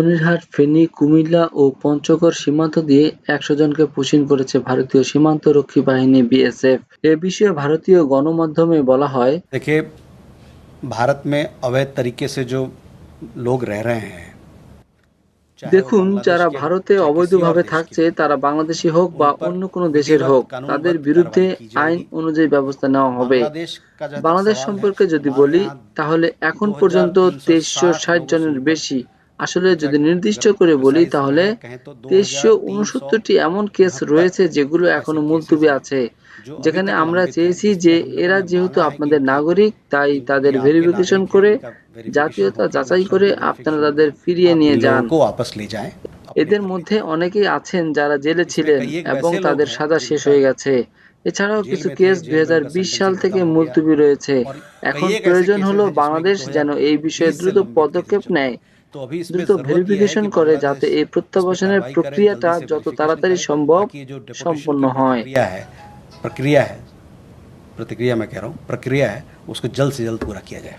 মনিরহাট, ফেনী, কুমিল্লা ও পঞ্চগড় সীমান্ত দিয়ে ১০০ জনকে পুশিং করেছে ভারতীয় সীমান্তরক্ষী বাহিনী বিএসএফ। এ বিষয়ে ভারতীয় গণমাধ্যমে বলা হয়, देखिए, भारत में अवैध तरीके से जो लोग रह रहे हैं, चाहे वो দেখুন, बांग्लादेश যারা के हों ভারতে चाहे किसी और অবৈধভাবে देश के থাকছে, हों, তারা বাংলাদেশী হোক उन বা पर অন্য কোনো দেশের विधिवत হোক, তাদের कानूनबद्ध বিরুদ্ধে कार्रवाई की আইন जाएगी। অনুযায়ী ব্যবস্থা নেওয়া হবে। बांग्लादेश का जहाँ तक বাংলাদেশ सवाल है, সম্পর্কে যদি हमारे বলি, यहाँ তাহলে এখন পর্যন্ত 2360 ২৩৬০ लोगों से জনের ऊपर, বেশি, আসলে যদি एग्जैक्ट নির্দিষ্ট अगर করে বলি प्रिसाइज তাহলে कहें तो ২৩৬৯টি এমন কেস 2369 রয়েছে যেগুলো ऐसे এখনো केसेस মুলতবি हैं আছে, जो अभी যেখানে तक আমরা लंबित हैं, চেয়েছি जिस पे যে हम लोगों এরা ने যেহেতু माना है कि আপনাদের नागरिक, তাই তাদের ये आपके ভেরিফিকেশন नागरिक हैं, করে इनका वेरिफिकेशन জাতীয়তা होकर যাচাই করে नेशनलिटी আপনারা वेरिफिकेशन তাদের होकर ফিরিয়ে आप নিয়ে इन যান। लोगों को वापस ले जाएं अपने এদের घर ले মধ্যে जाएं। অনেকেই আছেন যারা জেলে इसमें ছিলেন कई एक এবং वैसे लोग তাদের हैं সাজা শেষ जिनका হয়ে গেছে। এছাড়াও जेल কিছু में थे, কেস जेल में उनका ২০২০ সাল सेंटेंसिंग থেকে खत्म हो गया, মুলতবি রয়েছে। और এখন कई एक ऐसे প্রয়োজন केसेस হলো हैं जिसमें कि বাংলাদেশ যেন এই বিষয়ে 2020 से দ্রুত लंबित केसेस পদক্ষেপ चल रहे নেয়, हैं। तो अभी इसमें দ্রুত ज़रूरत यह है ভেরিফিকেশন कि করে, बांग्लादेश যাতে এই इस पे প্রত্যাবাসনের कार्रवाई करे, প্রক্রিয়াটা जल्दी से যত वेरिफिकेशन তাড়াতাড়ি करे, সম্ভব ताकि ये जो डिपोर्टेशन সম্পন্ন की হয়। प्रक्रिया है, मैं कह रहा हूँ, प्रक्रिया है, उसको जल्द से जल्द पूरा किया जाए।